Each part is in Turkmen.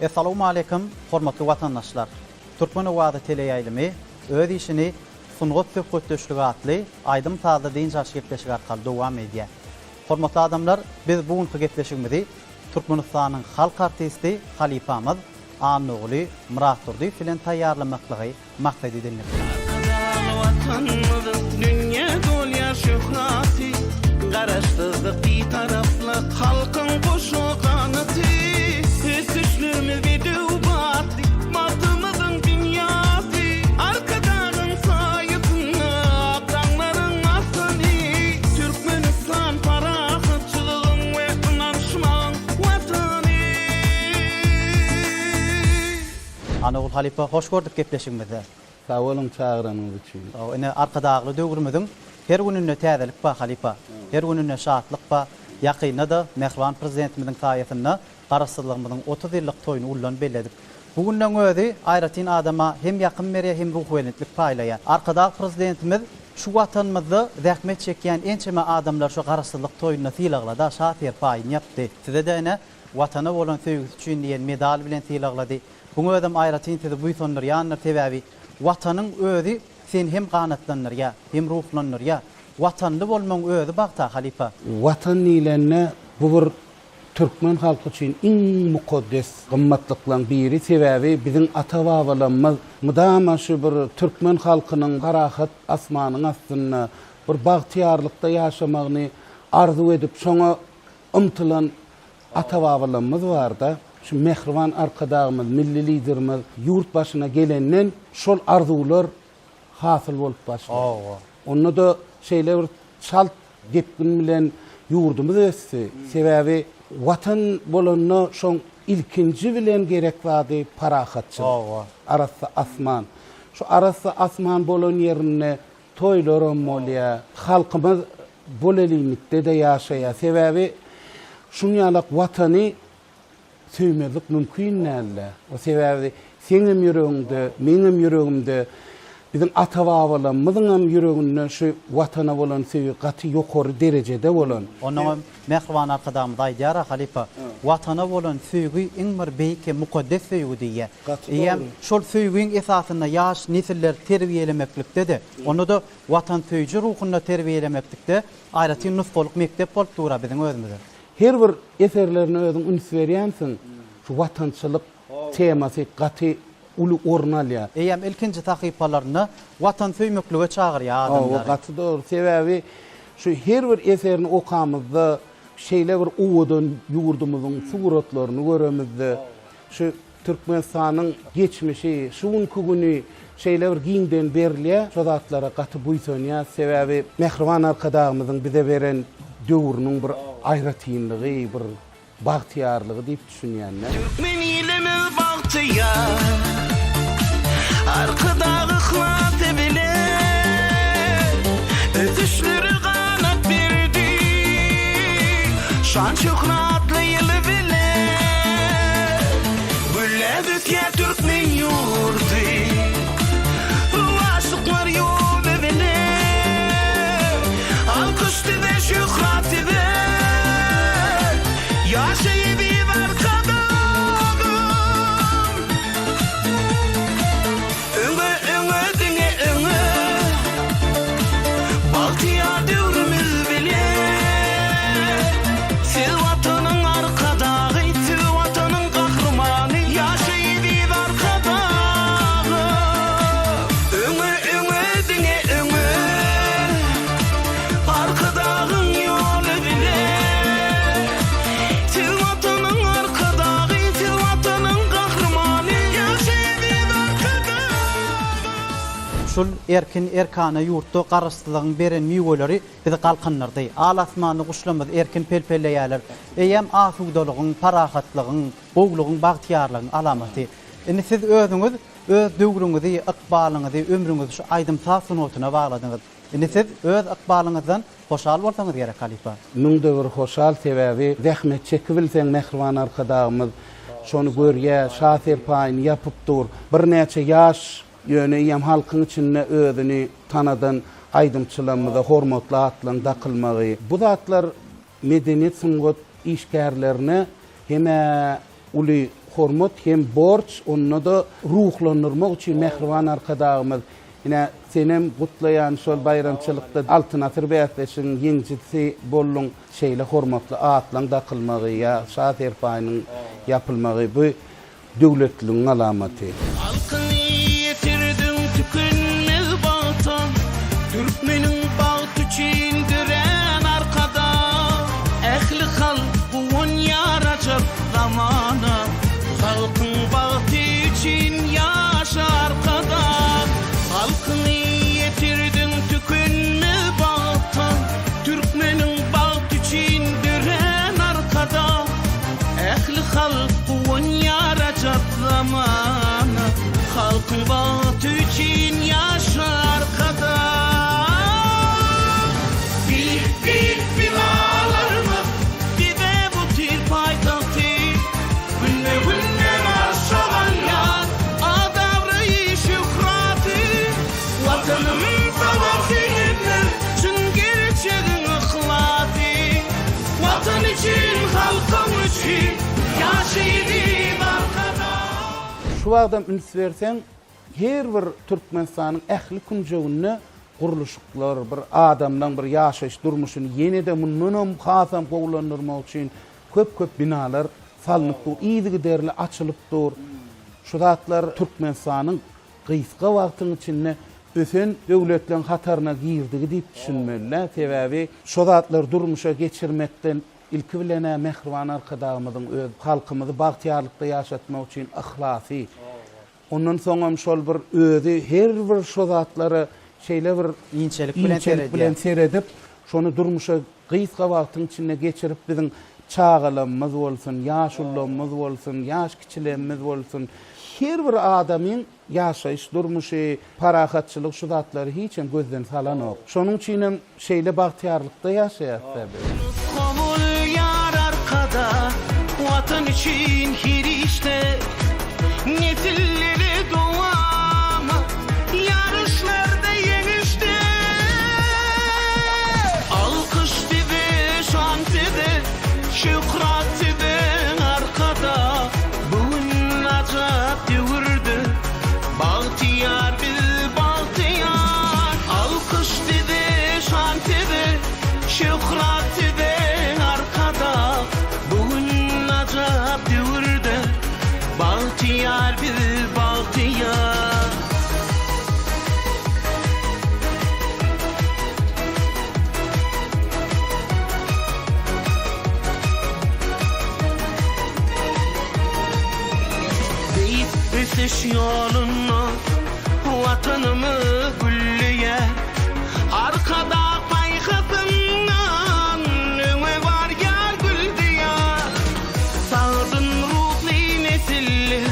Assalamu alaykum, hormatly watandaşlar. Türkmen Owady teleýaýlymy öz işini sungat söhbetleşigi atly Aýdym taýda diň şaşypleşigi arkaly dowam edýär. Hormatly adamlar, biz bugünkü gepleşigimizi Türkmenistanyň halk artisti Halipamyz Anogly Muratturdy bilen taýýarlamaklygy maksat edilýär. Dünya dolya şöhrati, garaşdyryp bir tarafly halkyň goşuganty. Süslerimiz bir dövbatly, matymyzyň dünyasy, arkadagyň saýytyna, dağlaryň asyny, Türkmenistan parahatçylygyň we ynanşmagyň watany. Anogly Halipa, hoş gördük gepleşigimizde. Sağ olun çağıranız için. Ene arkadagly döwürmüziň her gününe täzelik ba Halipa, her gününe şatlyk ba. Ýakyna da Mehriban prezidentimiziň taýyatyna garaşdyrlygymyzyň 30 ýyllyk toýuny ullan belledik. Bugünden özi aýratyn adama hem ýakyn merýe hem ruh welentlik paýlaýar. Arkadaky prezidentimiz şu watanymyzda zähmet çekýän ençeme adamlar şu garaşdyrlyk toýunyna sylaglada şatyr paýyn ýapdy. Size de ene watana bolan söýgüsi üçin diýen medal bilen sylaglady. Buňa ödüm aýratyn tedi bu ýonlar ýanyr täbäbi watanyň özi sen hem ganatlanyrýa hem ruhlanyrýa. Watanly bolmaň özi bagta Halipa. Watan nilenne bu bir Türkmen halky üçin iň mukaddes gymmatlyklaryň biri sebäbi biziň ata-babalarymyz mudama şu bir Türkmen halkynyň garahat asmanyň astyna bir bagtyarlykda ýaşamagyny arzu edip şoňa umtylan ata-babalarymyz bar da. Şu Mehriban arkadagymyz, milli liderimiz ýurt başyna gelenden şol arzuwlar hasyl bolup başlady. Onu da şeyler çalt gepgin bilen yurdumuz ösdi. Sebäbi watan bolanyna şoň ilkinji bilen gerek bady parahatçylyk. Arasy asman. Şu arasy asman bolan ýerine toýlar bolýar. Halkymyz bolelinikde de ýaşaýar. Sebäbi şuňalak watany söýmezlik mümkin näle. O sebäbi seňem ýüreginde, meňem ýüregimde bizim ata-babalarymyzyň hem ýüreginde şu watana bolan sevgi gaty ýokary derejede bolan. Onuň Mehriban arkadagymyz aýdýar Halipa, watana bolan sevgi iň bir beýik mukaddes sevgi diýär. Eýem şol sevgiň esasyna ýaş nesiller terbiýelemeklikde de, onu da watan söýji ruhyna terbiýelemeklikde aýratyn nusgalyk mektep bolup dura biziň özümizde. Her bir eserlerini özüň üns berýänsiň, şu watançylyk temasy gaty ulu ornalya. Eýem ilkinji takypalaryny watan söýmeklige çagyrýar adamlar. O gaty dogry. Sebäbi şu her bir eserini okamyzda şeýle bir uwudan ýurdumyzyň suratlaryny göremizde. Şu Türkmenistanyň geçmişi, şuňky güni şeýle bir giňden berilýär, şu zatlara gaty buýsanýar. Sebäbi Mehriban arkadagymyzyň bize beren döwrüniň bir aýratynlygy, bir bagtyarlygy diýip düşünýänler. Türkmen ýylymyz bagtyar, arkadagy hlat bile, ötüşleri ganat berdi, şan şöhratly ýyly bile, gülledi Türkmen ýurdy, aşyklar ýoly bile, alkışdy we şöhraty be, ýaşaýdy arkadagym, öňe diňe öňe, bagtyar döwrümiz bilen, siz watanyň arkadagy, siz watanyň gahrymany, ýaşaýdy arkadagym, öňe diňe öňe, arkadagyň ýoly bilen, siz watanyň arkadagy, siz watanyň gahrymany, ýaşaýdy arkadagym. Şol erkin erkana ýurtda garaşdyrlygyň beren miweleri bizi galkandyrdy. Al asmany guşlamyz erkin pelpelleýärler. Eýem asuwdalygyň, parahatlygyň, gowlugyň, bagtyarlygyň alamaty. Indi siz özüňiz öz döwrüňizi, ykbalyňyzy, ömrüňizi şu Aýdym taýda sunutyna bagladyňyz. Indi siz öz ykbalyňyzdan hoşal bolsaňyz gerek Halipa. Müňde bir hoşal sebäbi zähmet çekip bilseň Mehriban arkadagymyz şonu görýär, şatyr paýyny ýapyp dur. Bir näçe ýaş ýöne ýam halkyň içinde özüni tanadan aýdymçylygymyza hormatly atlan dakylmagy. Bu zatlar medeniýet sungat işgärlerini heme uly hormat hem borç, onu da ruhlandırmak için mehriban arkadaşımız. Yine senem kutlayan şol bayramçılıkta altın atır bəyətleşin yencisi bollun şeyle hormatlı atlan da kılmağı ya saat erpayının yapılmağı bu devletliğin alamatı. Halkını yitirdin tükünmez bağıtan, Türkmenin bağıt için diren arkada. Ehli halk bu on yaracak zamana, halkın bağıtı için yaşa arkada. Halkını yitirdin tükünmez bağıtan, Türkmenin bağıt için diren arkada. Ehli halk bu on yaracak zamana, halkın bağıtı için yaşa arkada. Büyük binalarımız dibe bu tir paytahtı, günle aşağılan ya adavrayı şükratı. Vatanımın savaşıyla çün gerçeğin ıhlatı, vatan için halkım için yaşaydım arkada. Şu adam üns versen her bir Türkmenistan'ın ehli kunjağını quruluşlar bir adamdan bir yaşayış durmuşunu yeni de bunun hasam qoğulandırmak için köp binalar salınıp dur, iyidi derli açılıp dur. Şu zatlar Türkmenistan'ın kıyıska vaktın içinde ösen devletlerin hatarına girdiği deyip düşünmeliler. Sebebi şu zatlar durmuşa geçirmekten ilki bilene mehriban arkadaşımızın halkımızı bahtiyarlıkta yaşatmak için ahlasi. Ondan sonra şol bir özü her bir şu zatları şeyle bir İnçelik bilen seyredip şonu durmuşa kıyıska vaktın içinde geçirip bizim çağılamız olsun, yaşullığımız olsun, yaş kiçilerimiz olsun. Her bir adamın yaşayış durmuşu, parahatçılık şu zatları hiç gözden salan yok. Şonun için şeyle bahtiyarlıkta yaşayat tabi. Komul yar arkada, vatan için her işte, nesilleri doğama, yarışlarda yenişte. Alkış dibe, şan dibe, şükrat dibe arkada. Bugün acap devirdi, bahtiyar bil bahtiyar. Alkış dibe, şan dibe, şükrat dibe arkada. Bugün acap devirdi, bahtiyar bil bahtiyar. Deyip öteş yoluna vatanımı güllüye, arkada paykasından öňe var yar gül diyar. Sağdın ruhli nesilli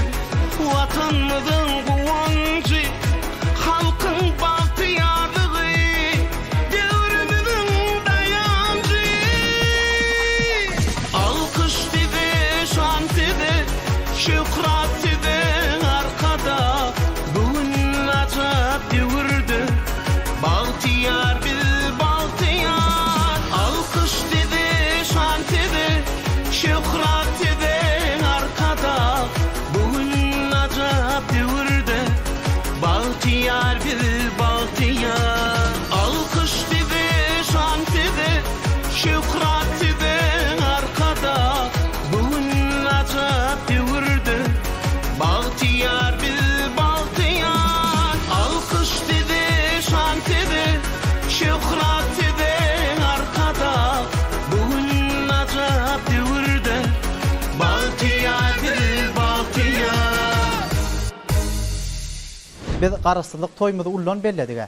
vatanımızın kuvancı, halkın bahtiyarlığı devrimizin dayancı. Alkış dibe, şan dibe, şükrat dibe arkada. Bugün acap devirdi, bahtiyar bil bahtiyar. Alkış dibe, şan dibe, şükrat dibe arkada. Bugün acap devirdi, bahtiyar bil bahtiyar. Alkış dibe, şan dibe, şükrat dibe arkada. Bugün acap devirdi, bahtiyar bil bahtiyar. Alkış dibe, şan dibe, şükrat dibe arkada. Bugün acap devirdi, bahtiyar bil bahtiyar. Biz qarasızlık toymydy ullan belledik.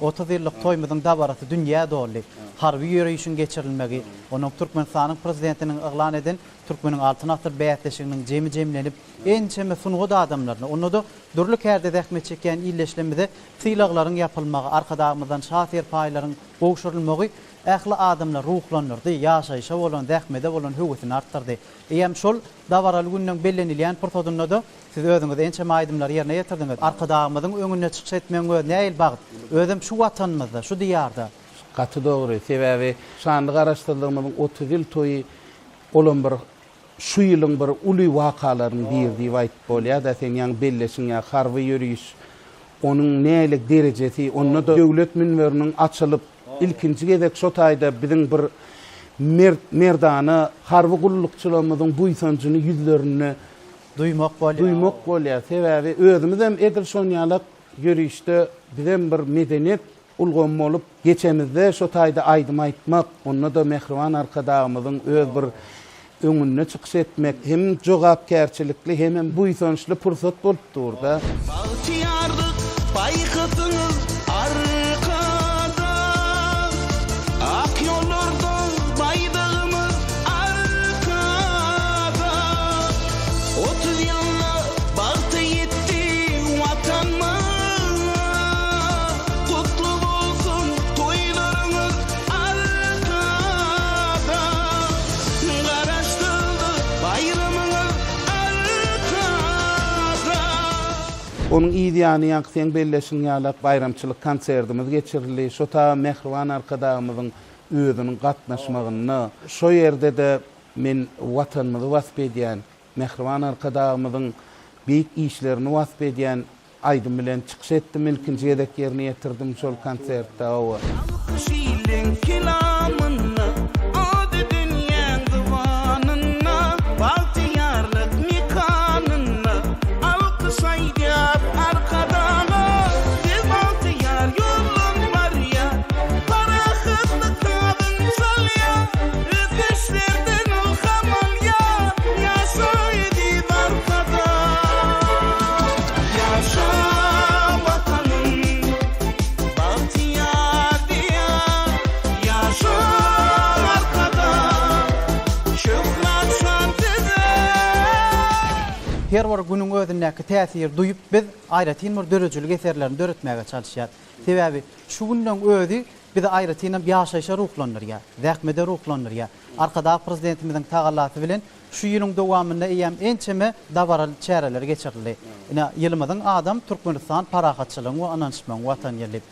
30 ýyllyk toymydyň dabaratı dünýä dolly. Harby ýöreýişin geçirilmegi, onuň Türkmenistanyň prezidentiniň eglan eden Türkmeniň altyn atır bäýatleşiginiň jemi-jemlenip ençeme sunugy adamlaryna, onu da dürli kärde zähmet çeken illeşlemede tylaglaryň yapylmagy, arkadagymyzdan şaher paýlaryň gowşurulmagy ähli adamlar ruhlanyrdy, ýaşaýşa bolan zähmede bolan höwetini artdyrdy. Eýem şol dabaraly günden bellenilýän purtodunda da siz özüňiz ençeme aýdymlar ýerine ýetirdiňiz. Arkadagymyzyň öňüne çyk etmeňe näil bagyt? Özüm şu watanymyzda, şu diýarda. Katı doğru. Sebebi şanlı araştırdığımızın 30 yıl toyu olan bir şu ýylyň bir uly wakalaryny birdiği aýtyp bolýar da sen ýa belleşiň ýa harby ýürüýüş onuň nälik derejesi onda da döwlet münberiniň açylyp ilkinji gezek şo taýda biziň bir merdany harby gullukçylygymyzyň buýsanjyny ýüzlerini duymak bolýar. Sebäbi özümiz hem edil şonýalyk ýürüýüşde bizem bir medeniýet ulgamy bolup geçemizde şo taýda aýdym aýtmak, onda da Mehriban arkadagymyzyň öz bir öňüne çykyş etmek hem jogapkärçilikli hem buýsançly pursat bolup durda. Bahtiyarlık baykıtınız arkada, ak yollardan baydığımız arkada. 30 yıllık bahtı yetti vatanıma, kutlu olsun toylarımız arkada. Karaştırdı bayramımız arkada. Onun ýa-ni ýankyň belleşiň ýalap bayramçylyk konsertimiz geçirildi. Şo ta Mehriban arkadagymyzyň özüniň gatnaşmagyny şo ýerde de men watanymyzy wasp edýän, Mehriban arkadagymyzyň beýik işlerini wasp edýän aýdym bilen çykyş etdim, ilkinji gezek ýerine ýetirdim şol konsertde. Şiirin kilamına, adi dünýäň dywanına, bahtiyarlyk nikanına, alkış aýdýar arkadaga, bir bahtiyar ýolun bar ya, parahatly kabyn çalya, ötüşlerden ilham alya, ýaşaýdy arkada. Ýaşa watanym, bahtiyar diyar, ýaşa arkada, şöhret şantyda. Her bir günüň özündäki täsir duýup biz aýratyn bir dörejilik eserlerini döretmäge çalyşýar. Sebäbi şu günden özü bizi aýratyn ýaşaýşa ruhlandyrýar, zähmede ruhlandyrýar. Arkada prezidentimiziň tagallasy bilen şu ýylyň dowamynda ençeme dawaral çäreler geçirildi. Ina ýylymyzyň adam Türkmenistan parahatçylygyň we ananşmagyň watanýerlik.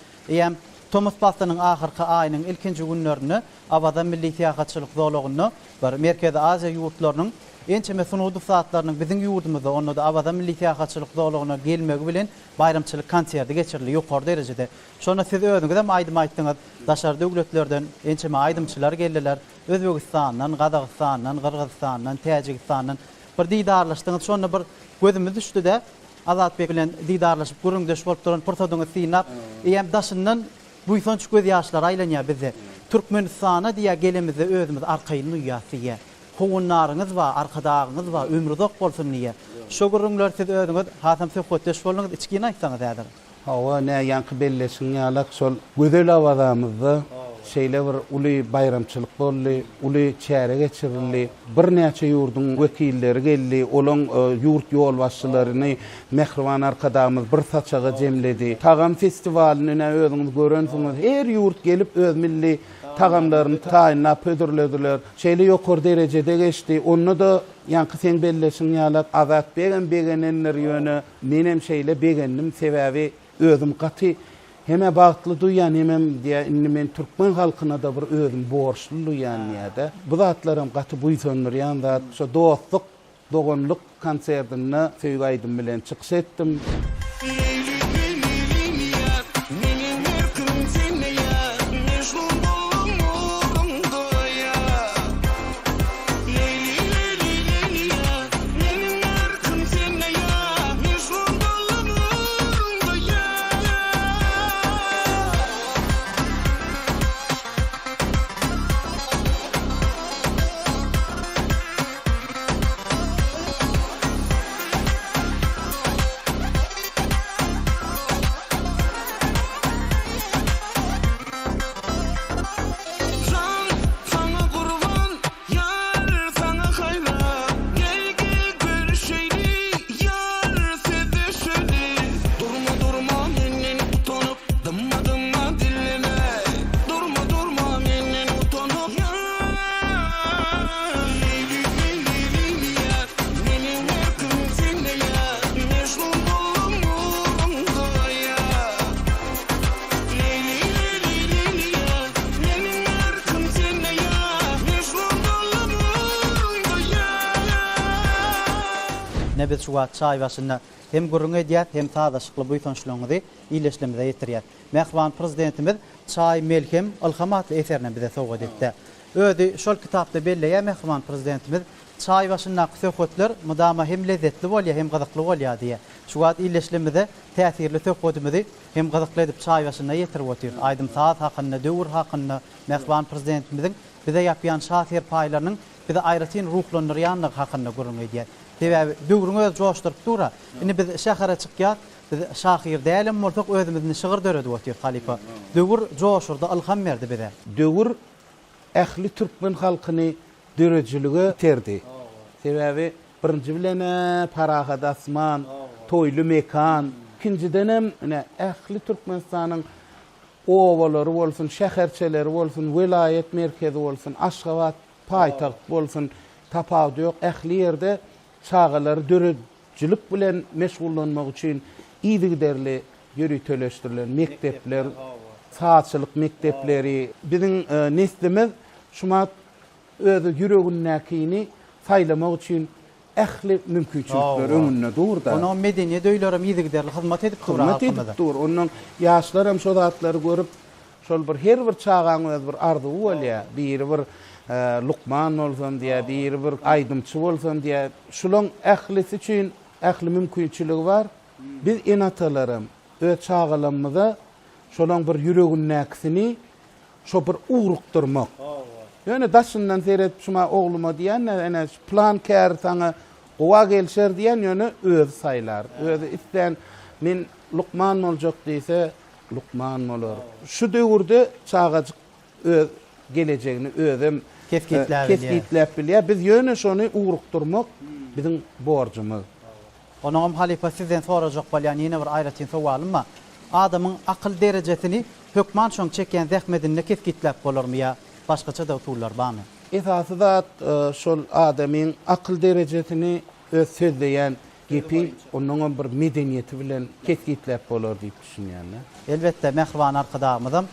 Thomas Bastanyň ahyrky aýynyň ilkinji günlerini Abada milli tähatçylyk zowlagyny bir Merkezi Aziýa ýurtlarynyň ençeme sunuwdy saatlarynyň biziň ýurdumyzda onda da Abada milli tähatçylyk zowlagyna gelmegi bilen bayramçylyk konserti geçirildi ýokary derejede. Şonu siz özüňiz hem aýdym aýtdyňyz. Daşary döwletlerden ençeme aýdymçylar geldiler. Özbegistandan, Gazagstandan, Kyrgyzstandan, Täjikistandan bir diýdarlaşdyňyz. Şonu bir gözümiz düşdi-de Azatbek bilen diýdarlaşyp gürüňdeş bolup duran pursadyňy synap, daşyndan buýsanç göz ýaşlary aýlanýar bizi. Türkmenistana diýä gelemizde özümiz arkaýyny ýasyýa. Hoňunlaryňyz bar, arkadagyňyz bar, ömrüdok bolsun diýe. Şo gürüňler siz özüňiz hasam söhbetdeş bolýaňyz, içkini aýtsaňyz ädir. Hawa ne ýanky belleşiň ýalak şol gözel awazamyzda şeýle bir uly bayramçylyk boldy, uly çäre geçirildi. Bir näçe ýurdun wekilleri geldi, olaň ýurt ýol başçylaryny Mehriban arkadagymyz bir saçaga jemledi. Tagam festivalini özüňiz görensiňiz, her ýurt gelip öz milli tagamlaryny taýynlap ödürlediler. Şeýle ýokary derejede geçdi. Onu da ýanky sen belleşiň ýalak azat begenenler ýöne menem şeýle begendim sebäbi özüm gaty heme bagtly duýan hemem diýe indi men türkmen halkyna da bir özüm borçly duýan ýa-da. Bu zatlarym gaty buýsanýar zat şo dostluk, dogonluk konsertine söýgäýdim bilen çykyş etdim. ne biz şu çay başına hem gurrun ediyat hem taadaşıklı bu tonşluğunu iyileşlemede yetiriyat. Mehvan prezidentimiz çay melkem alhamatlı eserine bize soğuk etti. Ödi şol kitapda belleýe mehman prezidentimiz çay başına söhbetler mudama hem lezzetli bolýa hem gyzykly bolýa diye. Şu wagt iyileşlemede täsirli söhbetimizi hem gyzykly edip çay başına yetirip otyr. Aydym saat hakyny, döwür hakyny mehman prezidentimizin bize ýapýan şahir paýlarynyň bize aýratyn ruhlandyrýanlygy hakyny gurrun edýär. Sebäbi döwrüňi öz joşduryp dura. Indi biz şähere çykýar, biz şahir dälim bolsak özümizni şygyr döredip otyr halipa. Döwür joşurda ilham berdi bize. Döwür ähli türkmen halkyny dörejilige terdi. Sebäbi birinji bilen parahat asman, toýly mekan, ikinciden hem ähli Türkmenistanyň owalary bolsun, şäherçeleri bolsun, vilayet merkezi bolsun, Aşgabat paýtagt bolsun, tapawdy ýok. Ähli ýerde çağalar dörejilik bilen meşgullanmak üçin iýdigderli ýöritöleşdirilen mektepler, saatçylyk mektepleri, biziň neslimiz şuma özü ýüregindäkini saýlamak üçin ähli mümkinçilikler öňünde durda. Onuň medeniýet öýlerim ýygyderli hyzmat edip durýar. Onuň ýaşlar hem şol atlary görüp, şol bir her bir çağaň öz bir arzu bolýa. Biri bir Lukman bolsun diye, biri bir aydymçy bolsun diye. Şolaň ählisi üçin ähli mümkinçiligi bar. Biz enatalarym öz çağalarymyza şolaň bir ýüregindäkini şo bir ugrukdurmak. Yani daşından seyret şuma oğluma diýen ene plan kär saňa gowa gelşer diýen ýöne öz saýlar. Özü isten men Lukman boljak diýse Lukman bolar. Şu döwürde çağajyk öz gelejegini özüm kesgitläp bilýär. Biz ýöne şonu ugrukdurmak biziň borjumyz. Onuň halipa sizden sorajak bolýan ýene bir aýratyn sowalyma. Adamyň akyl derejesini hökman şoň çeken zähmetini kesgitläp bolarmy ýa? Başgaça da usullar barmy? Esasy zat şol adamyň akyl derejesini öz sözleýän gepi onuň bir medeniýeti bilen kesgitläp bolar diýip düşünýärler. Elbetde mehwan arkadaşymyzam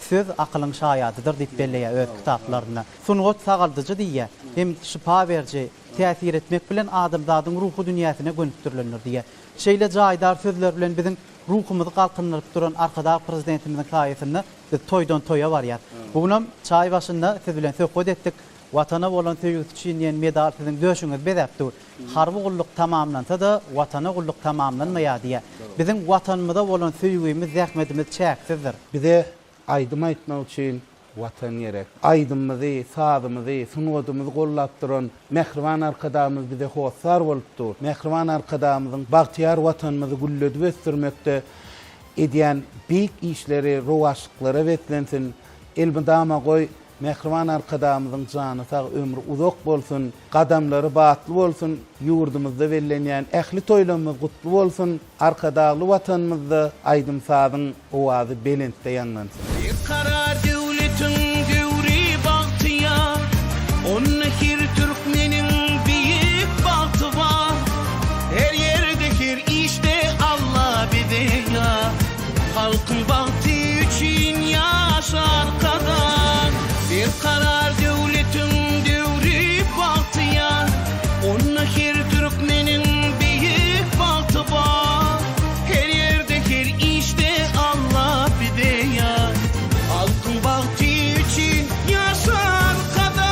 söz akylyň şaýadydyr diýip belleýär öz kitaplarynda. Sungat sagaldyjy diýär. Hem şifa berji, täsir etmek bilen adamzadyň ruhy dünýäsine gönüpdirilendir diýär. Şeýle jaýdar sözler bilen biziň ruhumuzy galkyndyryp duran arkadaş prezidentimiziň haýatyny biz toýdan toýa barýar. Bugunam çay başynda siz bilen söhbet etdik. Watana bolan söýgüsi üçin ýen medal siziň döşüňiz bedäpdir. Harby gulluk tamamlansa-da watana gulluk tamamlanmaýar diýär. Biziň watanymyza bolan söýgümiz, zähmetimiz çäksizdir. Bize aýdym aýtmak üçin watan gerek. Aýdymyzy, sadymyzy, sunwadymyzy gollap duran mehriban arkadaşymyz bize hossar bolupdyr. Mehriban arkadaşymyzyň bagtyar watanymyzy gulledip ösdürmekde edýän büyük işleri, rowaşlyklara wetlensin. Elbidama goý mehriban arkadaşymyzyň jany sag ömrü uzak bolsun, gadamlary batly bolsun, ýurdumyzda wellenýän ähli toýlamyz gutly bolsun, arkadaşly watanymyzda aýdym sadyň owazy belentde ýanlansyn. Bir kara devletin devri baktıya, onun her Türkmenin büyük bahtı var. Her yerde her işte Allah bize ya, halkın bahtı için yaşar kadar. Bir karar devletin devri baktıya, onun her Türkmenin büyük bahtı var. Her yerde her işte Allah bize ya, halkın bahtı için yaşar kadar.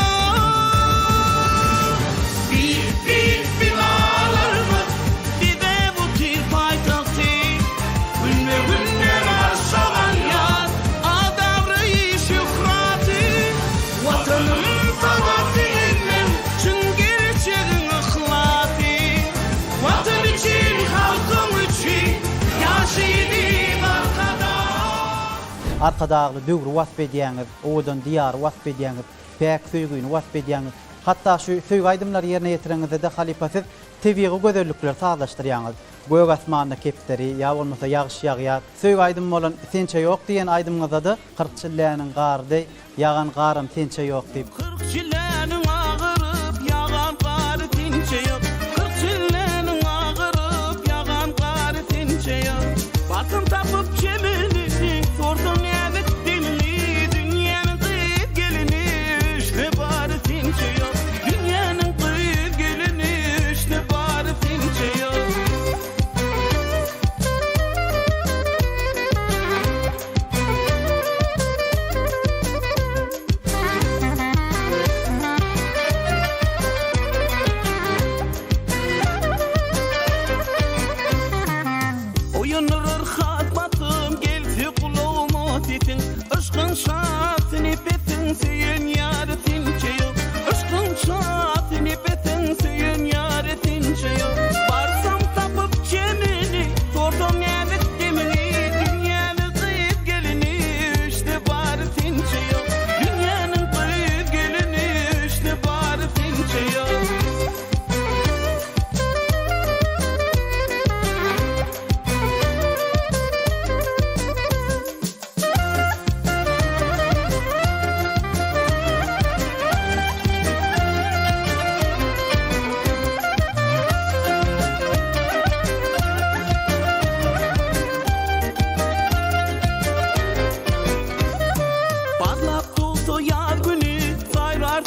Büyük binalarımı bize bu tir paytahtı, gün ve günler aşağıyan yar, adavrayı şükratı. Vatanım tavatıyla çün gerçeğin ıhlatı. Vatan için, halkım için yaşayalım arkadaş. Arkadagly döwrü wasp edýäňiz, owadan diýar wasp edýäňiz, päk söýgüni wasp edýäňiz. Hatda şu söýgü aýdymlary ýerine ýetireňizde de halipasyz tebiği gözellikler saglaşdyrýaňyz. Göýek asmanyna kepleri, ýa bolmasa ýagyş ýagýar. Söýgü aýdym bolan sençe ýok diýen aýdymyňyza da 40 çylläniň gardy, ýagan garym sençe ýok diýip. 40 çillenin ağırıp yağan kar tinçe yok. 40 çillenin ağırıp yağan kar tinçe yok. Batın tapıp çemeni sordum evet dilini. Dünyanın kıyıp gelini işte bari tinçe yok. Dünyanın kıyıp gelini işte bari tinçe yok.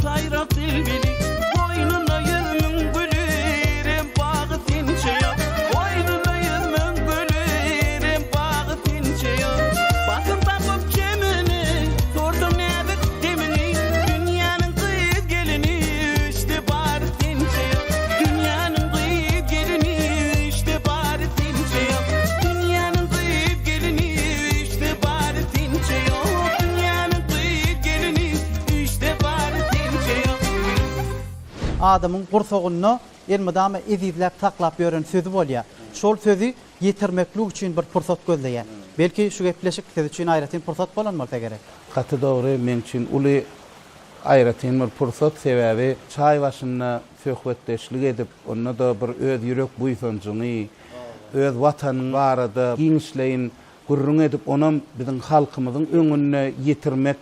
sayrak dilbili boynuna yürümün gülürüm bağı tinçe yok boynuna yürümün gülürüm bağı tinçe yok batın tapıp cemini sordum nedir demini dünyanın kıyıp gelini işte bari tinçe yok dünyanın kıyıp gelini işte bari tinçe yok dünyanın kıyıp gelini işte bari tinçe yok dünyanın kıyıp gelini işte bari tinçe yok adamın gursoğunu elmedama ezizlep taklap ýören sözü bolýar. Şol sözü ýetirmeklik üçin bir pursat gözleýär. Belki şu gepleşik siz üçin aýratyn pursat bolan bolsa gerek. Gaty dogry men üçin uly aýratyn bir pursat sebäbi çaý başynda söhbetdeşlik edip onda da bir öz ýürek buýsanjyny, öz watanyň barada giňişleýin gurrun edip onam biziň halkymyzyň öňüne ýetirmek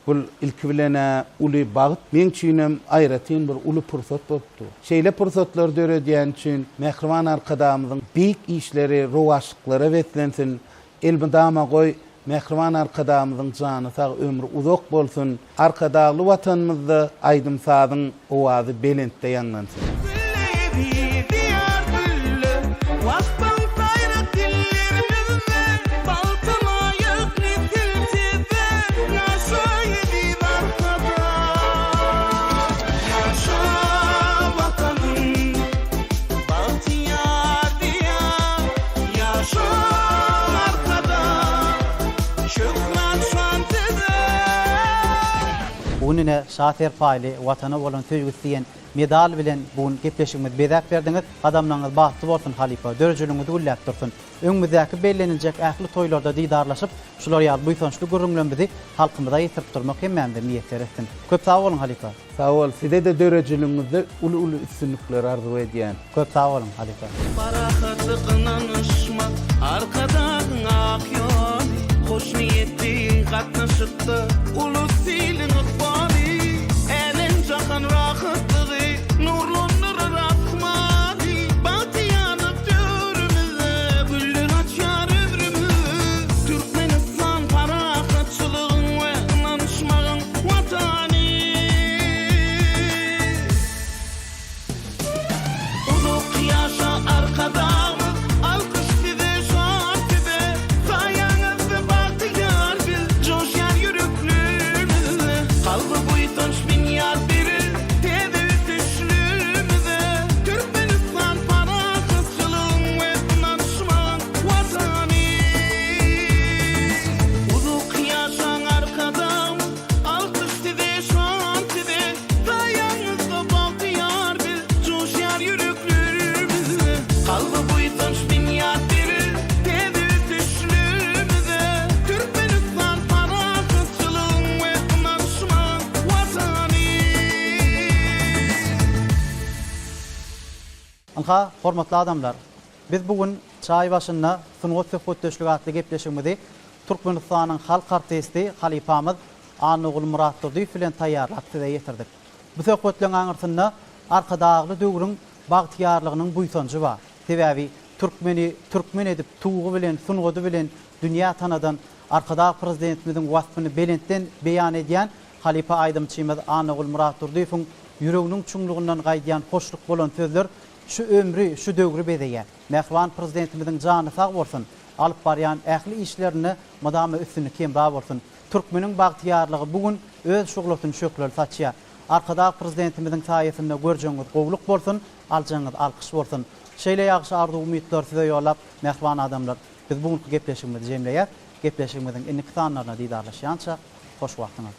bu ilki bilene uly bagyt men üçin aýratyn bir uly pursat bolupdy. Şeýle pursatlar döredýän üçin Mehriban arkadamyzyň büyük işleri, rowaşlyklara wetlensin. Elbidama goý Mehriban arkadamyzyň jany sag ömrü uzak bolsun. Arkadaly watanymyzda aýdymsadyň owazy belentde ýanlansyn. Gülleydi diyar güllü Vakfın sayrak dillerimizden Baltın ayık nitilsizden Yaşaydı arkada Yaşa vatanım Bahtiyar diyar Yaşa arkada Şükran şantıda Bugunine şaher faýly watana bolan söýgüsü diýen medal bilen bugun gepleşigimiz bezak berdiňiz. Adamlaryňyz bagty bolsun halipa, dörjülüňiz güllap dursun. Öňümüzdäki bellenenjek ähli toýlarda diýdarlaşyp, şular ýaly buýsançly gurrunlan bizi halkymyza ýetirip durmak hemmende niýetler etsin. Köp sag bolun halipa. Sag ol, size de dörjülüňizde uly üstünlikler arzu edýän. Köp sag bolun halipa. Parahatı kınanışmak arkadan ak yol hoş niyetli katnaşıktı ulu silin ıkbali elin jahan rahatlığı nurlanır rahmani batı yanıp dörümüzde güllün açar ömrümüz Türkmenistan parahatçılığın ve inanışmağın vatani Uzak yaşa arkadamız alkış size şan size sayenizde bahtiyar biz coşar yüreklümüzde kalbi buytanç bin yar biri tede ütüşlümüzde Türkmenistan para kızçılığın ve inanışmağın vatani Uzak yaşa arkadamız alkış size şan size sayenizde bahtiyar biz coşar yüreklümüzde kalbi buytanç bin yar biri tede ütüşlümüzde Türkmenistan para kızçılığın ve inanışmağın vatani Anka hormatly adamlar, biz bugun çaý başynda sunugat söhbetdeşlik atly gepleşigimizi Türkmenistanyň halk artisti halipamyz Anogul Muratturdy bilen taýýarlap size ýetirdik. Bu söhbetleň aňyrsynda arkadagly döwrüň bagtyarlygynyň buýsanjy bar. Sebäbi türkmen edip tuğu bilen, sunugaty bilen dünýä tanadan arkadagy prezidentimiziň wasfyny belentden beýan edýän halipa aýdymçymyz Anogul Muratturdyň ýüreginiň çuňlugyndan gaýdýan hoşluk bolan sözler şu ömrü, şu döwrü bedeýär. Mehriban prezidentimiziň jany sag bolsun, alyp barýan ähli işlerini madama üstüni kemra bolsun. Türkmeniň bagtyarlygy bugun öz şuglatyny şökler saçýar. Arkadagy prezidentimiziň saýasynda görjeňiz gowluk bolsun, aljaňyz alkyş bolsun. Şeýle ýagşy arzu umytlar size ýollap, mehriban adamlar, biz bugünkü gepleşigimizi jemleýär. Gepleşigimiziň inki sanlaryna diýdarlaşýança hoş wagtyňyz.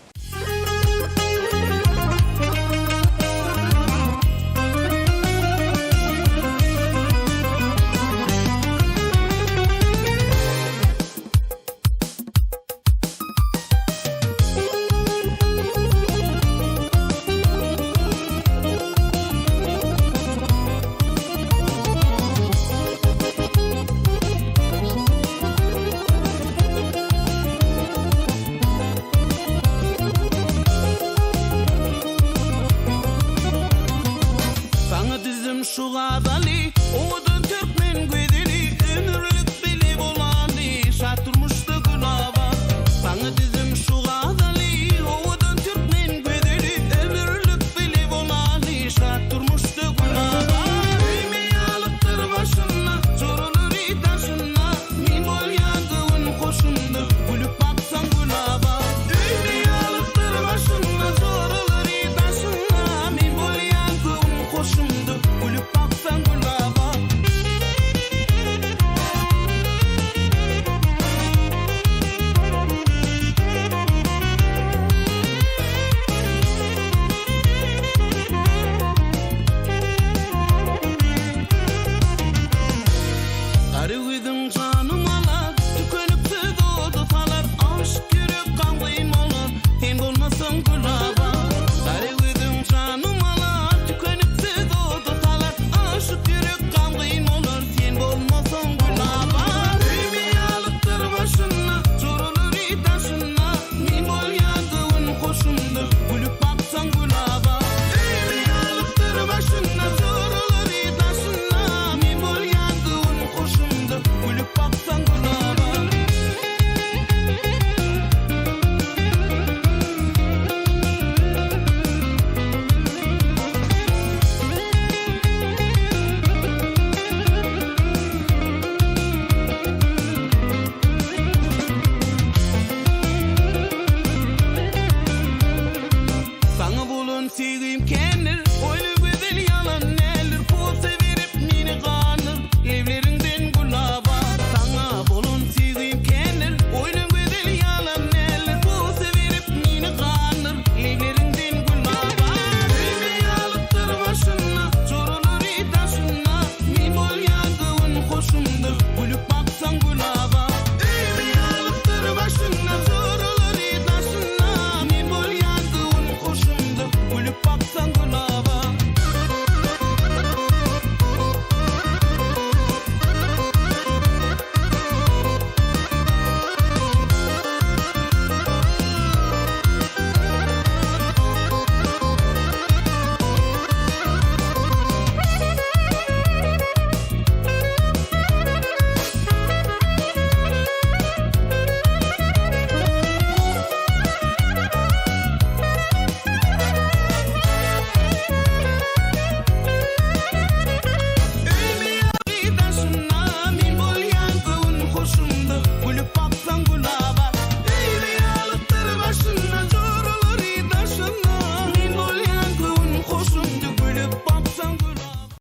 nenir, oýly güzel yalan